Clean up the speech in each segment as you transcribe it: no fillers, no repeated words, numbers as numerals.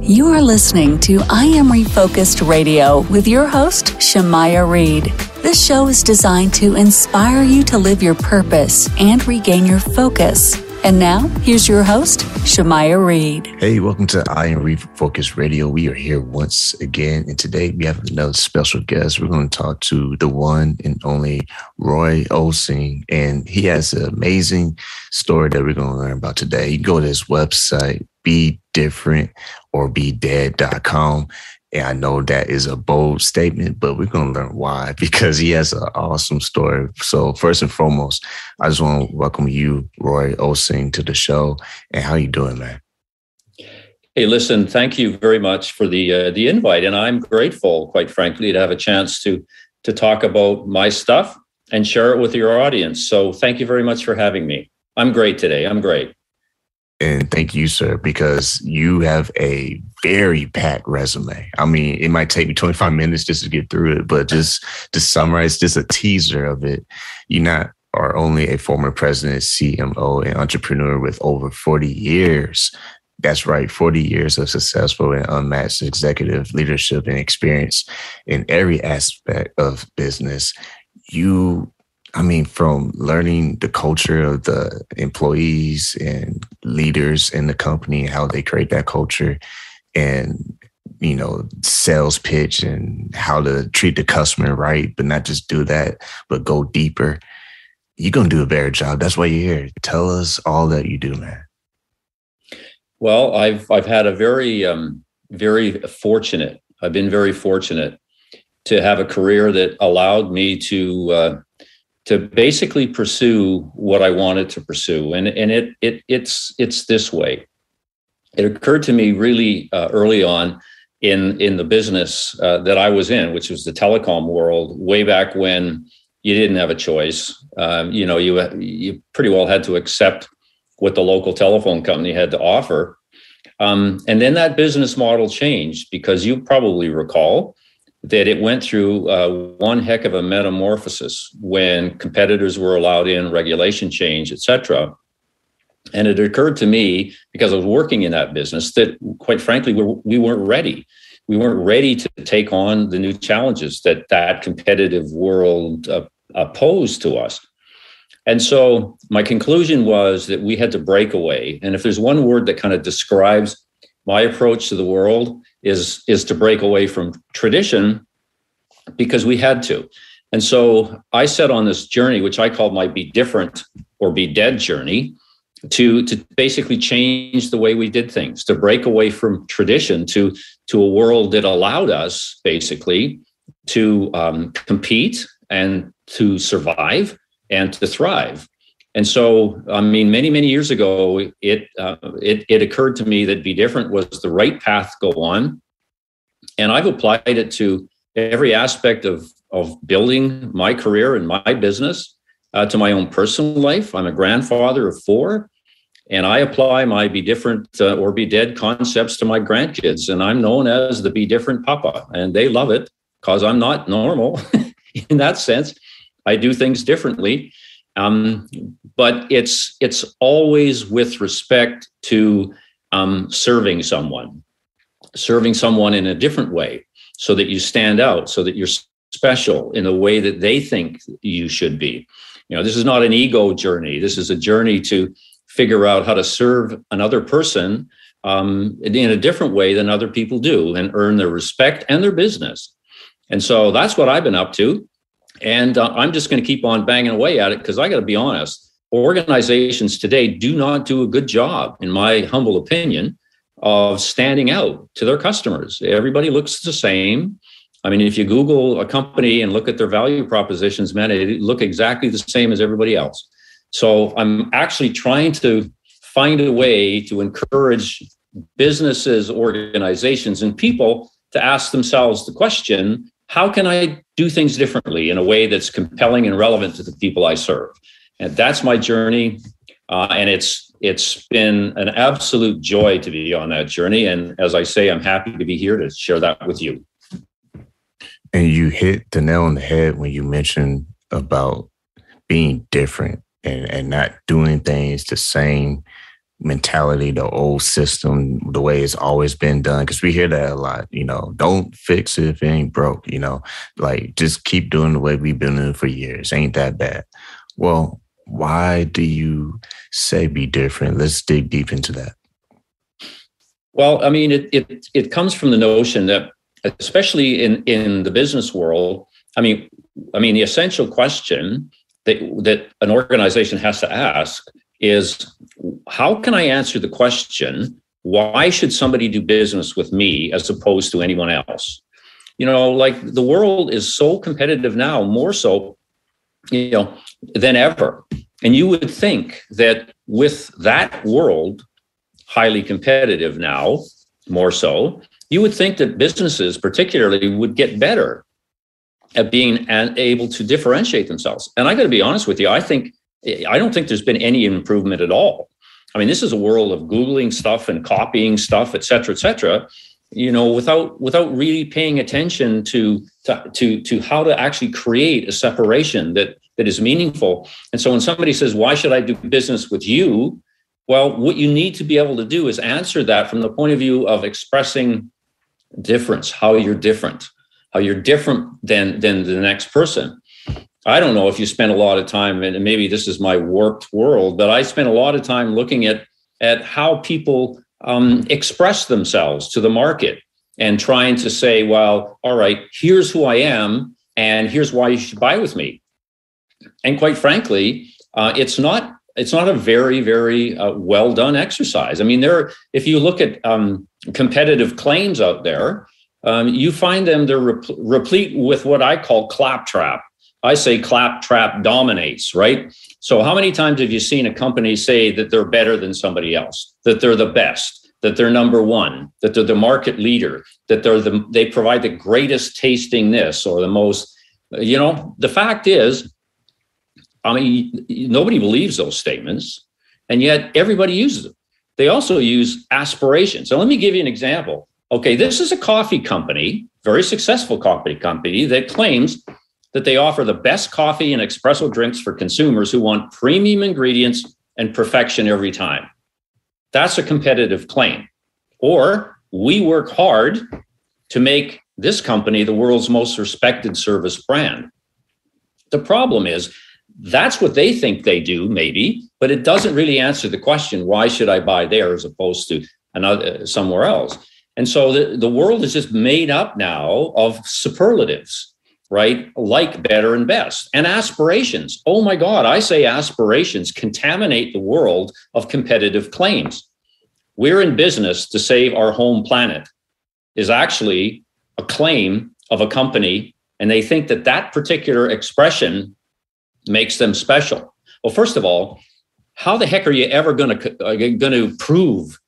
You are listening to I Am Refocused Radio with your host, Shamaya Reed. This show is designed to inspire you to live your purpose and regain your focus. And now, here's your host, Shamaya Reed. Hey, welcome to I Am Refocused Radio. We are here once again, and today we have another special guest. We're going to talk to the one and only Roy Osing, and he has an amazing story that we're going to learn about today. You can go to his website, bedifferentorbedead.com. And I know that is a bold statement, but we're going to learn why, because he has an awesome story. So first and foremost, I just want to welcome you, Roy Osing, to the show. And how you doing, man? Hey, listen, thank you very much for the invite. And I'm grateful, quite frankly, to have a chance to talk about my stuff and share it with your audience. So thank you very much for having me. I'm great today. I'm great. And thank you, sir, because you have a very packed resume. I mean, it might take me 25 minutes just to get through it, but just to summarize, just a teaser of it. You not are only a former president, CMO, and entrepreneur with over 40 years. That's right, 40 years of successful and unmatched executive leadership and experience in every aspect of business. From learning the culture of the employees and leaders in the company, how they create that culture, and, sales pitch and how to treat the customer right, but not just do that, but go deeper. You're going to do a better job. That's why you're here. Tell us all that you do, man. Well, I've had a I've been very fortunate to have a career that allowed me to basically pursue what I wanted to pursue. And it's this way. It occurred to me really early on in the business that I was in, which was the telecom world, way back when you didn't have a choice. You pretty well had to accept what the local telephone company had to offer. And then that business model changed, because you probably recall that it went through one heck of a metamorphosis when competitors were allowed in, regulation change, et cetera. And it occurred to me, because I was working in that business, that quite frankly, we weren't ready. We weren't ready to take on the new challenges that competitive world posed to us. And so my conclusion was that we had to break away. And if there's one word that kind of describes my approach to the world, is to break away from tradition, because we had to. And so I set on this journey, which I called my Be Different or Be Dead journey, to basically change the way we did things, to break away from tradition to a world that allowed us basically to compete and to survive and to thrive. And so, many, many years ago, it occurred to me that Be Different was the right path to go on. And I've applied it to every aspect of building my career and my business, to my own personal life. I'm a grandfather of 4, and I apply my Be Different or Be Dead concepts to my grandkids. And I'm known as the Be Different Papa, and they love it because I'm not normal in that sense. I do things differently. But it's always with respect to serving someone in a different way, so that you stand out, so that you're special in the way that they think you should be. This is not an ego journey. This is a journey to figure out how to serve another person in a different way than other people do, and earn their respect and their business. And so that's what I've been up to. And I'm just going to keep on banging away at it, because I got to be honest, organizations today do not do a good job, in my humble opinion, of standing out to their customers. Everybody looks the same. If you Google a company and look at their value propositions, man, they look exactly the same as everybody else. So I'm actually trying to find a way to encourage businesses, organizations, and people to ask themselves the question, how can I do things differently in a way that's compelling and relevant to the people I serve? And that's my journey. And it's been an absolute joy to be on that journey. And as I say, I'm happy to be here to share that with you. And you hit the nail on the head when you mentioned about being different and not doing things the same mentality, the old system, the way it's always been done. Because we hear that a lot, don't fix it if it ain't broke, like just keep doing the way we've been doing it for years. Ain't that bad? Well, why do you say be different? Let's dig deep into that. Well, I mean, it comes from the notion that, especially in the business world, I mean, the essential question that an organization has to ask is, how can I answer the question, why should somebody do business with me as opposed to anyone else? Like the world is so competitive now, more so, than ever. And you would think that with that world highly competitive now, more so, you would think that businesses particularly would get better at being able to differentiate themselves. And I got to be honest with you, I don't think there's been any improvement at all. I mean, this is a world of Googling stuff and copying stuff, et cetera, without really paying attention to how to actually create a separation that is meaningful. And so when somebody says, why should I do business with you? Well, what you need to be able to do is answer that from the point of view of expressing difference, how you're different than the next person. I don't know if you spend a lot of time, and maybe this is my warped world, but I spend a lot of time looking at how people express themselves to the market and trying to say, well, all right, here's who I am, and here's why you should buy with me. And quite frankly, it's not a very, very well done exercise. I mean, if you look at competitive claims out there, you find they're replete with what I call claptrap. I say claptrap dominates, right? So how many times have you seen a company say that they're better than somebody else, that they're the best, that they're number one, that they're the market leader, that they provide the greatest tasting this or the most, the fact is, I mean, nobody believes those statements, and yet everybody uses them. They also use aspiration. So let me give you an example. Okay, this is a coffee company, very successful coffee company that claims that they offer the best coffee and espresso drinks for consumers who want premium ingredients and perfection every time. That's a competitive claim. Or we work hard to make this company the world's most respected service brand. The problem is, that's what they think they do, maybe, but it doesn't really answer the question, why should I buy there as opposed to somewhere else? And so the world is just made up now of superlatives, right? Like, better, and best. And aspirations. Oh my God, I say aspirations contaminate the world of competitive claims. We're in business to save our home planet is actually a claim of a company, and they think that particular expression makes them special. Well, first of all, how the heck are you ever going to prove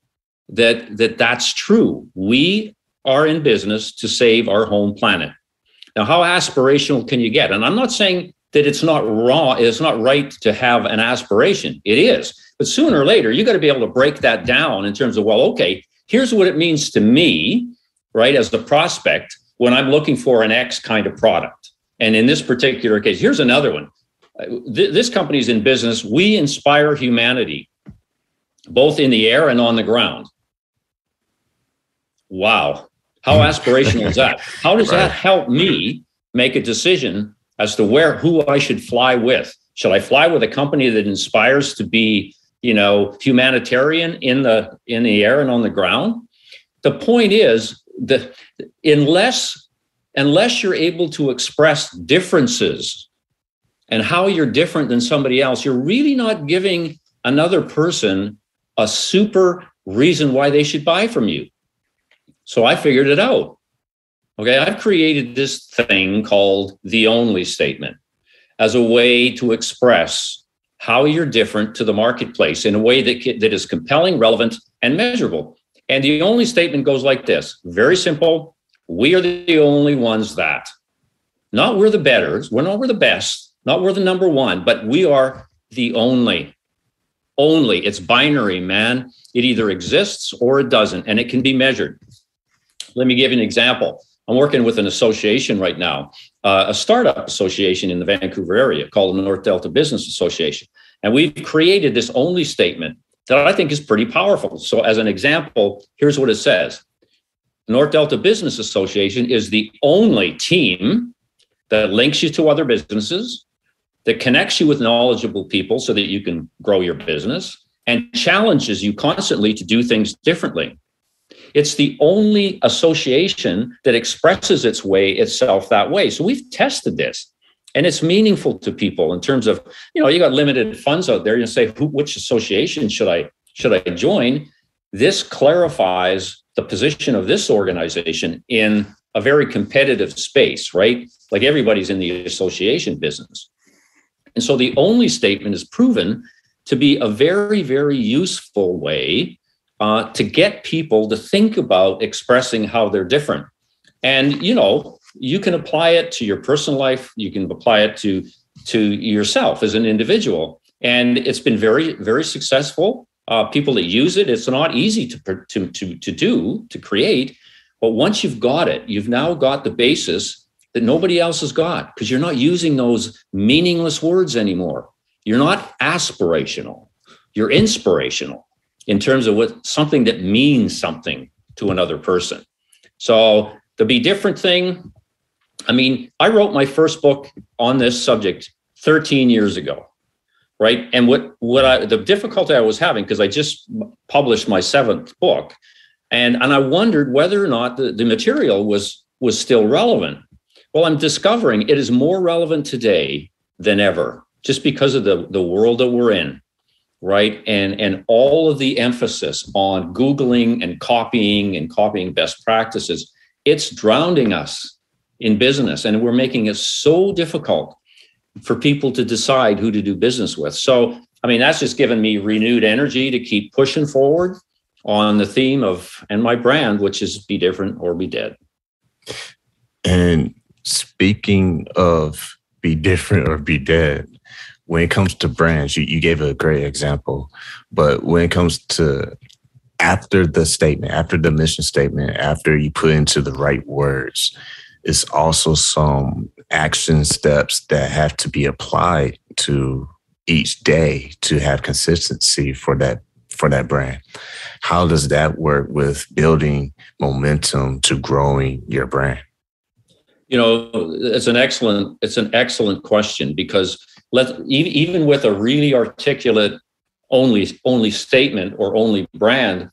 that's true? We are in business to save our home planet. Now, how aspirational can you get? And I'm not saying that it's not wrong, it's not right to have an aspiration. It is. But sooner or later, you got to be able to break that down in terms of, well, okay, here's what it means to me, right, as the prospect when I'm looking for an X kind of product. And in this particular case, here's another one. This company's in business. We inspire humanity, both in the air and on the ground. Wow. How aspirational is that? How does that help me make a decision as to who I should fly with? Should I fly with a company that inspires to be, humanitarian in the air and on the ground? The point is that unless you're able to express differences and how you're different than somebody else, you're really not giving another person a super reason why they should buy from you. So I figured it out. Okay, I've created this thing called the only statement as a way to express how you're different to the marketplace in a way that is compelling, relevant, and measurable. And the only statement goes like this. Very simple. We are the only ones that. Not we're the betters. We're the best. Not we're the number one, but we are the only. Only. It's binary, man. It either exists or it doesn't, and it can be measured. Let me give you an example. I'm working with an association right now, a startup association in the Vancouver area called the North Delta Business Association. And we've created this only statement that I think is pretty powerful. So as an example, here's what it says. North Delta Business Association is the only team that links you to other businesses, that connects you with knowledgeable people so that you can grow your business, and challenges you constantly to do things differently. It's the only association that expresses itself that way. So we've tested this, and it's meaningful to people in terms of, you got limited funds out there. You say, which association should I join? This clarifies the position of this organization in a very competitive space, right? Like everybody's in the association business. And so the only statement is proven to be a very, very useful way to get people to think about expressing how they're different. And, you can apply it to your personal life. You can apply it to yourself as an individual. And it's been very, very successful. People that use it, it's not easy to create. But once you've got it, you've now got the basis that nobody else has got, because you're not using those meaningless words anymore. You're not aspirational. You're inspirational in terms of something that means something to another person. So the Be Different thing, I wrote my first book on this subject 13 years ago, right? And the difficulty I was having, because I just published my 7th book, and I wondered whether or not the material was still relevant. Well, I'm discovering it is more relevant today than ever, just because of the world that we're in, right? And all of the emphasis on Googling and copying best practices, it's drowning us in business. And we're making it so difficult for people to decide who to do business with. So, that's just given me renewed energy to keep pushing forward on the theme and my brand, which is Be Different or Be Dead. And speaking of Be Different or Be Dead, when it comes to brands, you gave a great example, but when it comes to after the mission statement, after you put into the right words, it's also some action steps that have to be applied to each day to have consistency for that brand. How does that work with building momentum to growing your brand? It's an excellent question, because even with a really articulate only statement or only brand,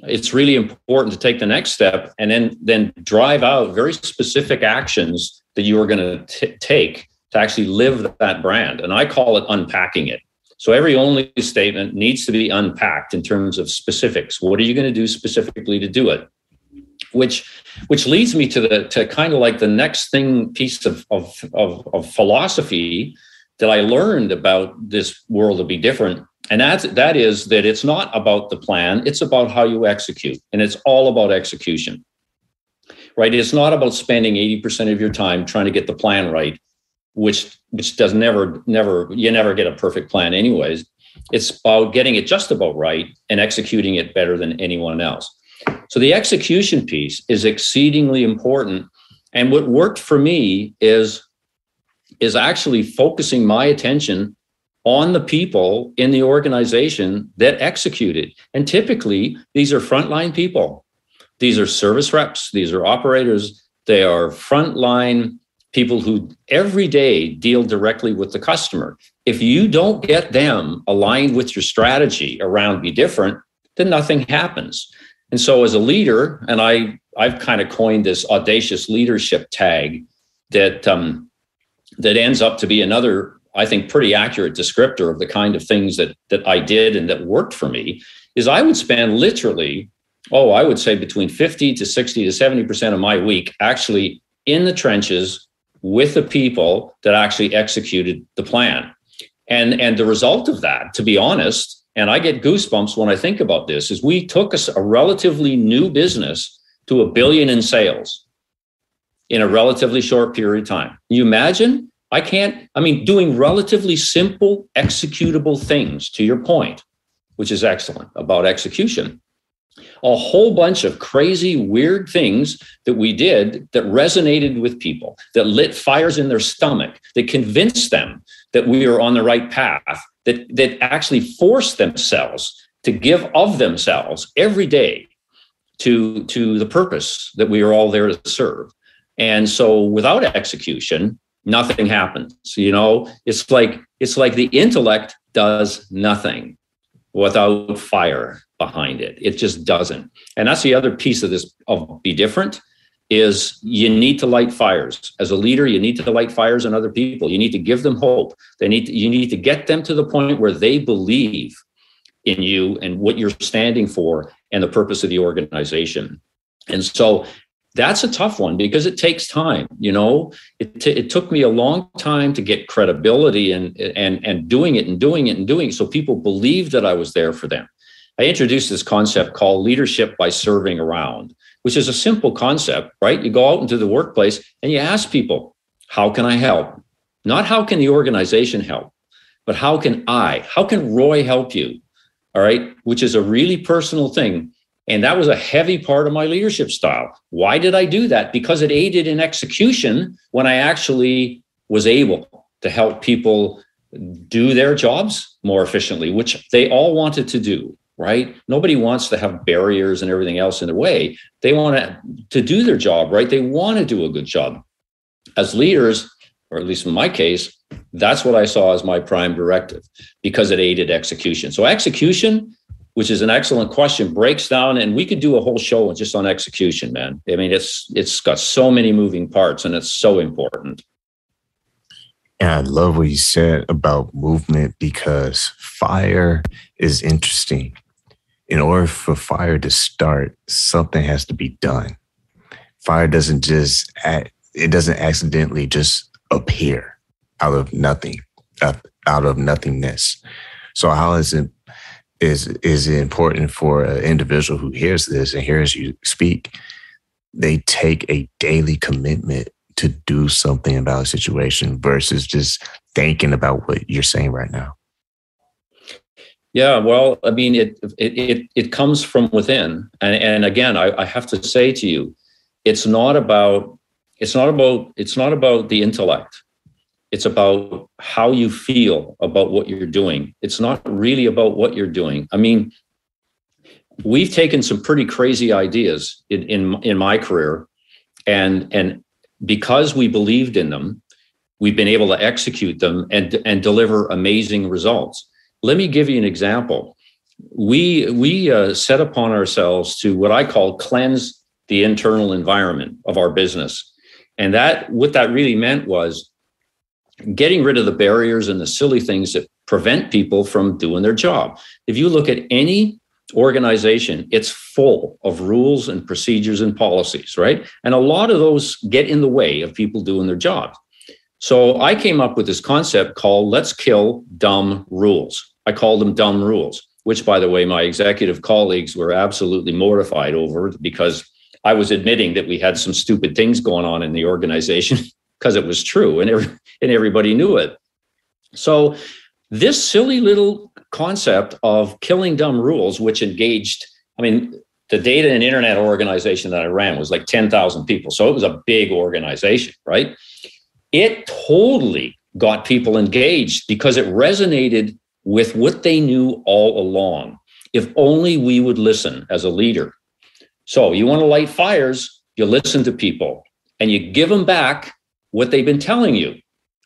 it's really important to take the next step and then drive out very specific actions that you are going to take to actually live that brand. And I call it unpacking it. So every only statement needs to be unpacked in terms of specifics. What are you going to do specifically to do it? Which leads me to kind of like the next piece of philosophy that I learned about this world to Be Different. And that is that it's not about the plan, it's about how you execute. And it's all about execution, right? It's not about spending 80% of your time trying to get the plan right, which does never, you never get a perfect plan anyways. It's about getting it just about right and executing it better than anyone else. So the execution piece is exceedingly important. And what worked for me is actually focusing my attention on the people in the organization that executed. And typically, these are frontline people. These are service reps. These are operators. They are frontline people who every day deal directly with the customer. If you don't get them aligned with your strategy around Be Different, then nothing happens. And so as a leader, and I've kind of coined this audacious leadership tag that ends up to be another, I think, pretty accurate descriptor of the kind of things that I did and that worked for me, is I would spend literally, I would say between 50 to 60 to 70% of my week actually in the trenches with the people that actually executed the plan. And the result of that, to be honest, and I get goosebumps when I think about this, is we took a relatively new business to $1 billion in sales in a relatively short period of time. Can you imagine? Doing relatively simple, executable things, to your point, which is excellent about execution. A whole bunch of crazy, weird things that we did that resonated with people, that lit fires in their stomach, that convinced them that we are on the right path, that actually forced themselves to give of themselves every day to the purpose that we are all there to serve. And so without execution, nothing happens. It's like the intellect does nothing without fire behind it. It just doesn't. And that's the other piece of this, of Be Different, is you need to light fires. As a leader, you need to light fires in other people. You need to give them hope. You need to get them to the point where they believe in you and what you're standing for and the purpose of the organization. And so that's a tough one because it takes time. It took me a long time to get credibility and doing it. So people believed that I was there for them. I introduced this concept called leadership by serving around, which is a simple concept, right? You go out into the workplace and you ask people, how can I help? Not how can the organization help, but how can Roy help you? All right, which is a really personal thing. And that was a heavy part of my leadership style. Why did I do that? Because it aided in execution when I actually was able to help people do their jobs more efficiently, which they all wanted to do, right? Nobody wants to have barriers and everything else in their way. They want to do their job, right? They want to do a good job. As leaders, or at least in my case, that's what I saw as my prime directive because it aided execution. So execution, which is an excellent question, breaks down, and we could do a whole show just on execution, man. I mean, it's got so many moving parts and it's so important. And I love what you said about movement because fire is interesting. In order for fire to start, something has to be done. Fire doesn't accidentally just appear out of nothing, out of nothingness. So how is it important for an individual who hears this and hears you speak? They take a daily commitment to do something about a situation versus just thinking about what you're saying right now. Yeah, well, I mean, it comes from within, and again, I have to say to you, it's not about the intellect. It's about how you feel about what you're doing. It's not really about what you're doing. I mean, we've taken some pretty crazy ideas in my career, and because we believed in them, we've been able to execute them and deliver amazing results. Let me give you an example. We set upon ourselves to what I call cleanse the internal environment of our business. And what that really meant was getting rid of the barriers and the silly things that prevent people from doing their job. If you look at any organization, it's full of rules and procedures and policies, right? And a lot of those get in the way of people doing their job. So I came up with this concept called let's kill dumb rules. I called them dumb rules, which, by the way, my executive colleagues were absolutely mortified over because I was admitting that we had some stupid things going on in the organization because it was true and everybody knew it. So this silly little concept of killing dumb rules, which engaged, I mean, the data and internet organization that I ran was like 10,000 people. So it was a big organization, right? It totally got people engaged because it resonated with what they knew all along. If only we would listen as a leader. So you want to light fires, you listen to people and you give them back what they've been telling you.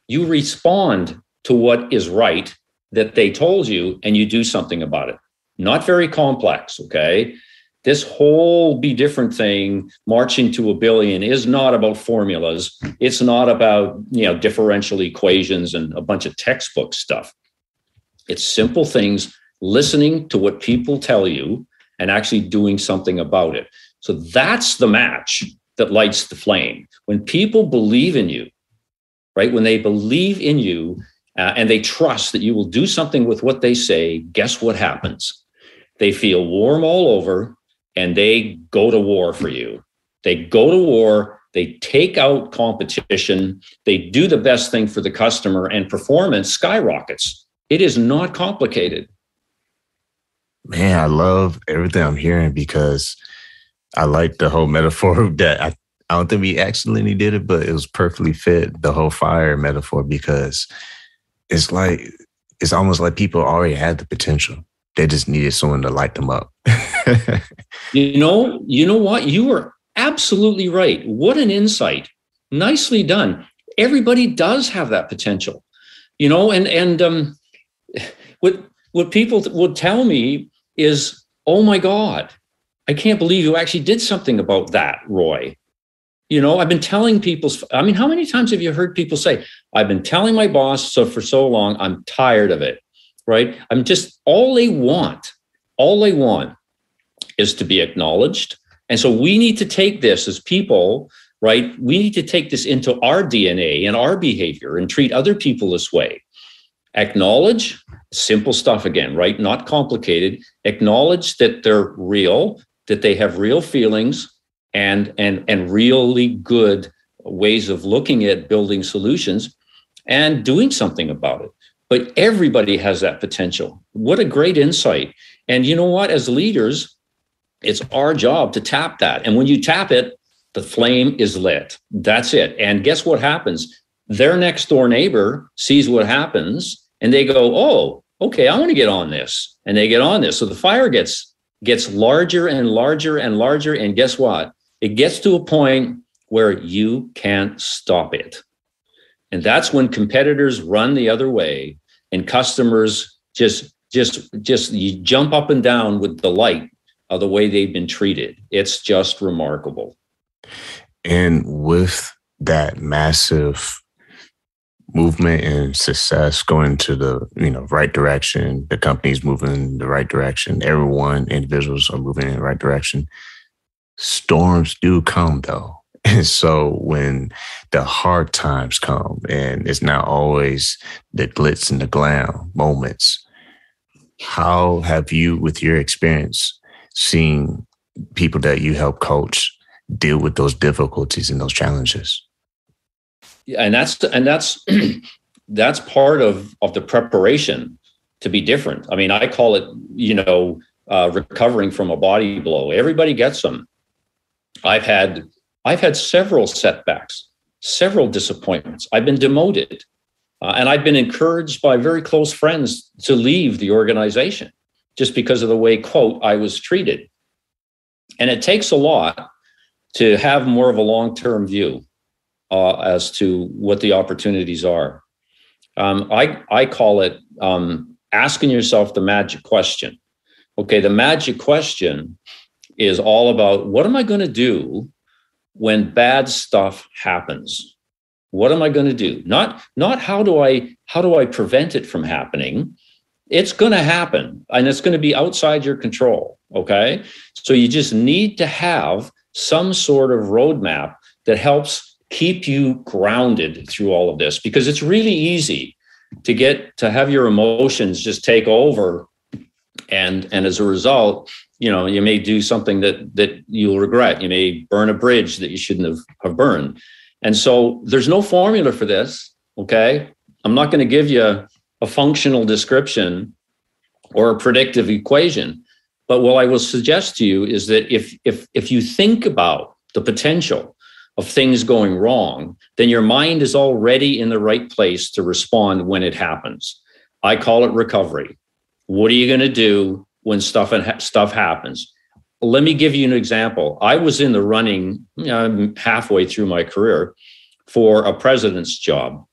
You respond to what is right that they told you and you do something about it. Not very complex, okay? This whole Be Different thing, marching to $1 billion, is not about formulas. It's not about, differential equations and a bunch of textbook stuff. It's simple things, listening to what people tell you and actually doing something about it. So that's the match that lights the flame. When people believe in you, right? When they believe in you and they trust that you will do something with what they say, guess what happens? They feel warm all over and they go to war for you. They go to war, they take out competition, they do the best thing for the customer, and performance skyrockets. It is not complicated. Man, I love everything I'm hearing because I like the whole metaphor that I don't think we accidentally did it, but it was perfectly fit, the whole fire metaphor, because it's almost like people already had the potential. They just needed someone to light them up. You know what? You were absolutely right. What an insight. Nicely done. Everybody does have that potential, and what people would tell me is, oh my God, I can't believe you actually did something about that, Roy. I've been telling people, how many times have you heard people say, I've been telling my boss for so long, I'm tired of it, right? All they want is to be acknowledged. And so we need to take this as people, right? We need to take this into our DNA and our behavior and treat other people this way. Acknowledge, simple stuff again, right? Not complicated. Acknowledge that they're real, that they have real feelings and really good ways of looking at building solutions and doing something about it. But everybody has that potential. What a great insight. And you know what? As leaders, it's our job to tap that. And when you tap it, the flame is lit. That's it. And guess what happens? Their next door neighbor sees what happens and they go, oh, okay, I want to get on this. And they get on this. So the fire gets larger and larger and larger. And guess what? It gets to a point where you can't stop it. And that's when competitors run the other way and customers just you jump up and down with delight of the way they've been treated. It's just remarkable. And with that massive movement and success going to the right direction, the company's moving in the right direction, individuals are moving in the right direction. Storms do come though. And so when the hard times come, and it's not always the glitz and the glam moments, how have you, with your experience, seen people that you help coach deal with those difficulties and those challenges? Yeah, and that's that's part of the preparation to be different. I mean, I call it, recovering from a body blow. Everybody gets them. I've had several setbacks, several disappointments. I've been demoted, and I've been encouraged by very close friends to leave the organization just because of the way, quote, I was treated. And it takes a lot to have more of a long-term view as to what the opportunities are. I call it asking yourself the magic question. Okay, the magic question is all about, what am I going to do when bad stuff happens? What am I going to do? Not how do I prevent it from happening? It's going to happen, and it's going to be outside your control. Okay, so you just need to have some sort of roadmap that helps keep you grounded through all of this, because it's really easy to have your emotions just take over, and as a result, you may do something that you'll regret. You may burn a bridge that you shouldn't have burned. And so there's no formula for this. Okay, I'm not going to give you a functional description or a predictive equation. But what I will suggest to you is that if you think about the potential of things going wrong, then your mind is already in the right place to respond when it happens. I call it recovery. What are you going to do when stuff happens? Let me give you an example. I was in the running halfway through my career for a president's job,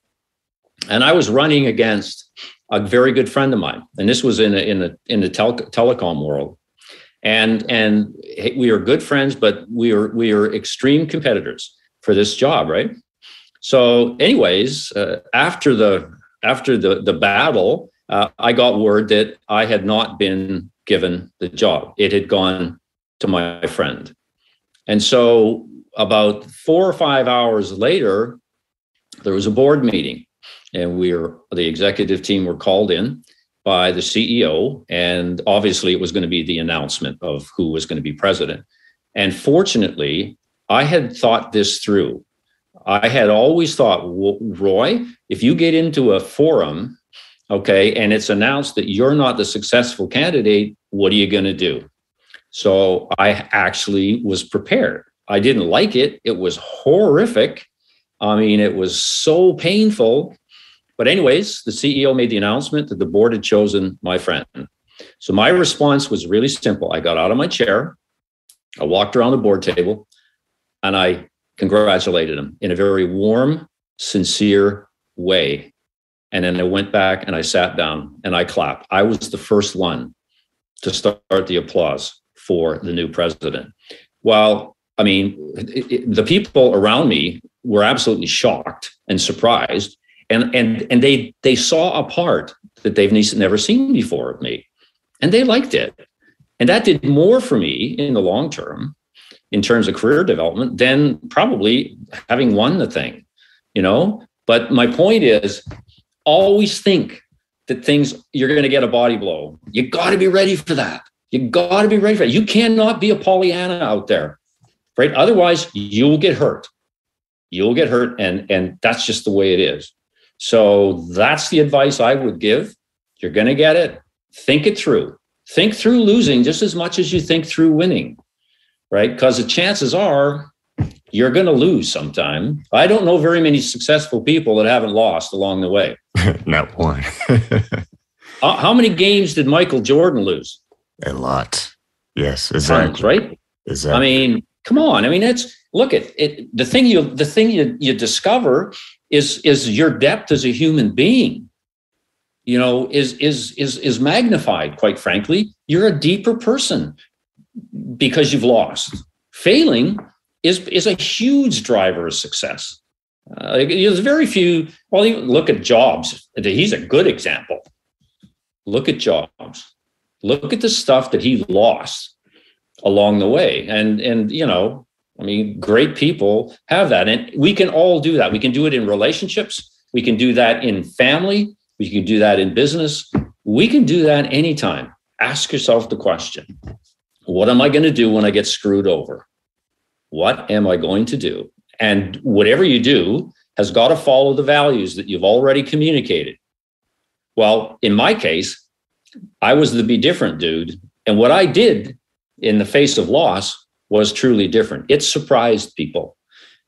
and I was running against a very good friend of mine, and this was in the telecom world. And we were good friends, but we were extreme competitors for this job, right? So, anyways, after the battle, I got word that I had not been given the job. It had gone to my friend. And so, about 4 or 5 hours later, there was a board meeting, and the executive team were called in by the CEO, and obviously it was going to be the announcement of who was going to be president. And fortunately, I had thought this through. I had always thought, Roy, if you get into a forum, okay, and it's announced that you're not the successful candidate, what are you going to do? So I actually was prepared. I didn't like it. It was horrific. I mean, it was so painful. But anyways, the CEO made the announcement that the board had chosen my friend. So my response was really simple. I got out of my chair, I walked around the board table, and I congratulated him in a very warm, sincere way. And then I went back and I sat down and I clapped. I was the first one to start the applause for the new president. Well, I mean, the people around me were absolutely shocked and surprised. And they saw a part that they've never seen before of me. And they liked it. And that did more for me in the long term, in terms of career development, than probably having won the thing, But my point is, always think that you're going to get a body blow. You got to be ready for that. You got to be ready for it. You cannot be a Pollyanna out there, right? Otherwise, you'll get hurt. You'll get hurt, and that's just the way it is. So that's the advice I would give. You're going to get it. Think it through. Think through losing just as much as you think through winning, right? Because the chances are you're going to lose sometime. I don't know very many successful people that haven't lost along the way. Not one. How many games did Michael Jordan lose? A lot. Yes, exactly. Tons, right? Exactly. I mean, come on. I mean, look at it. The thing you discover is your depth as a human being. Is magnified. Quite frankly, you're a deeper person because you've lost. Failing is a huge driver of success. There's very few. Well, look at Jobs. He's a good example. Look at Jobs. Look at the stuff that he lost along the way. And great people have that. And we can all do that. We can do it in relationships. We can do that in family. We can do that in business. We can do that anytime. Ask yourself the question, what am I going to do when I get screwed over? What am I going to do? And whatever you do has got to follow the values that you've already communicated. Well, in my case, I was the be different dude. And what I did in the face of loss was truly different. It surprised people.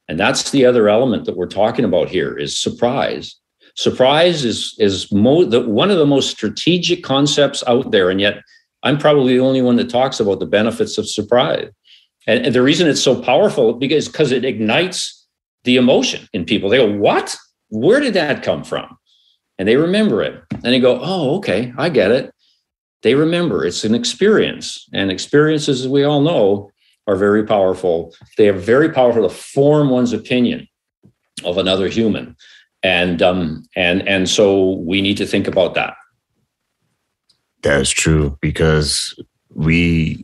And that's the other element that we're talking about here is surprise. Surprise is one of the most strategic concepts out there. And yet I'm probably the only one that talks about the benefits of surprise. And the reason it's so powerful because it ignites the emotion in people. They go, what? Where did that come from? And they remember it. And they go, oh, okay, I get it. They remember. It's an experience. And experiences, as we all know, are very powerful. They are very powerful to form one's opinion of another human. And so we need to think about that. That is true, because we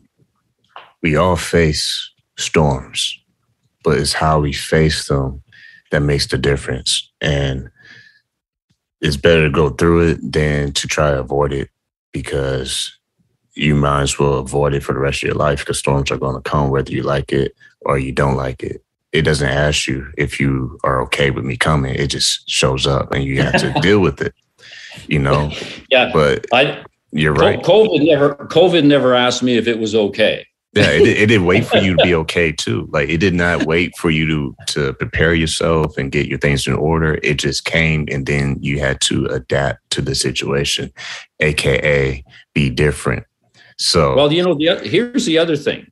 all face storms, but it's how we face them that makes the difference. And it's better to go through it than to try to avoid it, because you might as well avoid it for the rest of your life, because storms are going to come whether you like it or you don't like it. It doesn't ask you if you are okay with me coming. It just shows up and you have to deal with it, Yeah. But you're right. COVID never asked me if it was okay. Yeah, it did wait for you to be okay too. Like, it did not wait for you to prepare yourself and get your things in order. It just came, and then you had to adapt to the situation, AKA be different. So, well, here's the other thing.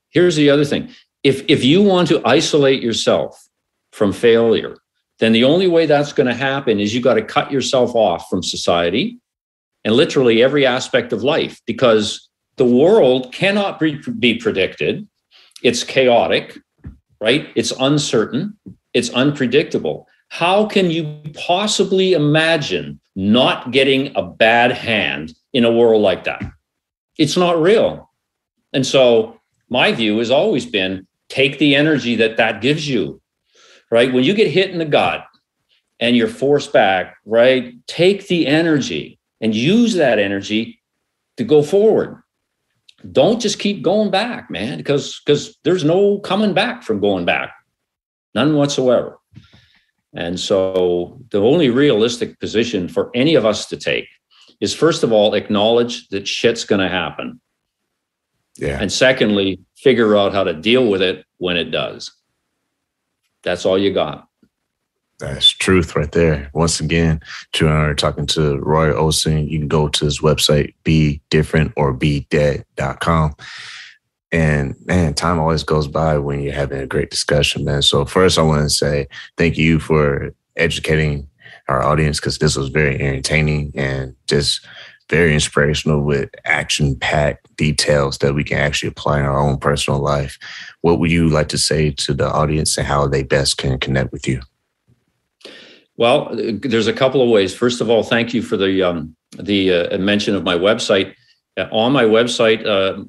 If you want to isolate yourself from failure, then the only way that's going to happen is you got to cut yourself off from society and literally every aspect of life, because the world cannot be predicted. It's chaotic, right? It's uncertain. It's unpredictable. How can you possibly imagine not getting a bad hand in a world like that? It's not real. And so my view has always been, take the energy that gives you, right? When you get hit in the gut and you're forced back, right? Take the energy and use that energy to go forward. Don't just keep going back, man, because there's no coming back from going back. None whatsoever. And so the only realistic position for any of us to take is, first of all, acknowledge that shit's going to happen. Yeah. And secondly, figure out how to deal with it when it does. That's all you got. That's truth right there. Once again, talking to Roy Osing. You can go to his website, bedifferentorbedead.com. And man, time always goes by when you're having a great discussion, man. So first I want to say thank you for educating our audience, because this was very entertaining and just very inspirational with action-packed details that we can actually apply in our own personal life. What would you like to say to the audience and how they best can connect with you? Well, there's a couple of ways. First of all, thank you for the mention of my website. On my website,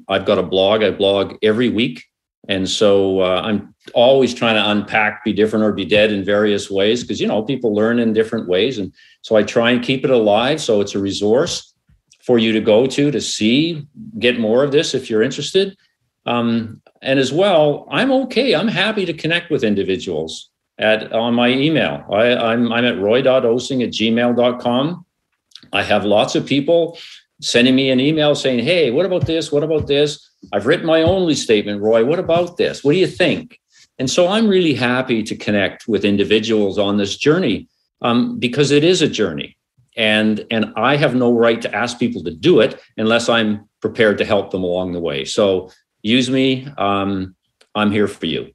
I've got a blog. I blog every week. And so I'm always trying to unpack Be Different or Be Dead in various ways, because, people learn in different ways. And so I try and keep it alive. So it's a resource for you to go to see, get more of this if you're interested. And as well, I'm happy to connect with individuals on my email. I'm at roy.osing@gmail.com. I have lots of people sending me an email saying, hey, what about this? What about this? I've written my only statement, Roy. What about this? What do you think? And so I'm really happy to connect with individuals on this journey, because it is a journey. And I have no right to ask people to do it unless I'm prepared to help them along the way. So use me. I'm here for you.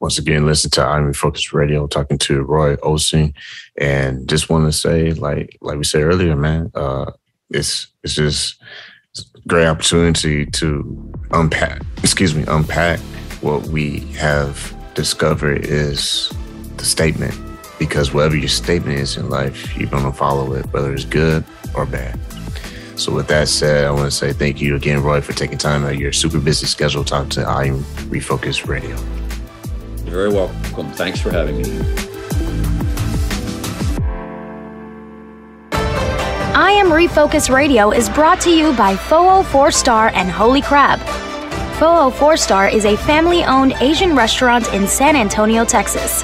Once again, listen to I'm Refocused Radio, talking to Roy Osing. And just want to say, like we said earlier, man, it's just a great opportunity to unpack what we have discovered is the statement. Because whatever your statement is in life, you're going to follow it, whether it's good or bad. So with that said, I want to say thank you again, Roy, for taking time out of your super busy schedule to talk to I Am Refocused Radio. You're very welcome. Thanks for having me. I Am Refocused Radio is brought to you by Foo 4-Star and Holy Crab. Foo 4-Star is a family-owned Asian restaurant in San Antonio, Texas.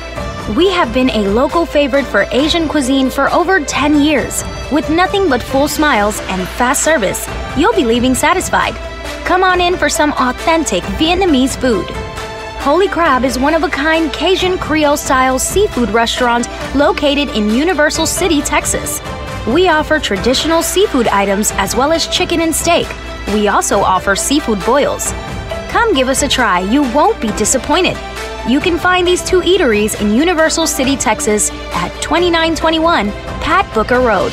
We have been a local favorite for Asian cuisine for over 10 years. With nothing but full smiles and fast service, you'll be leaving satisfied. Come on in for some authentic Vietnamese food. Holy Crab is one-of-a-kind Cajun Creole-style seafood restaurant located in Universal City, Texas. We offer traditional seafood items as well as chicken and steak. We also offer seafood boils. Come give us a try. You won't be disappointed. You can find these two eateries in Universal City, Texas at 2921 Pat Booker Road.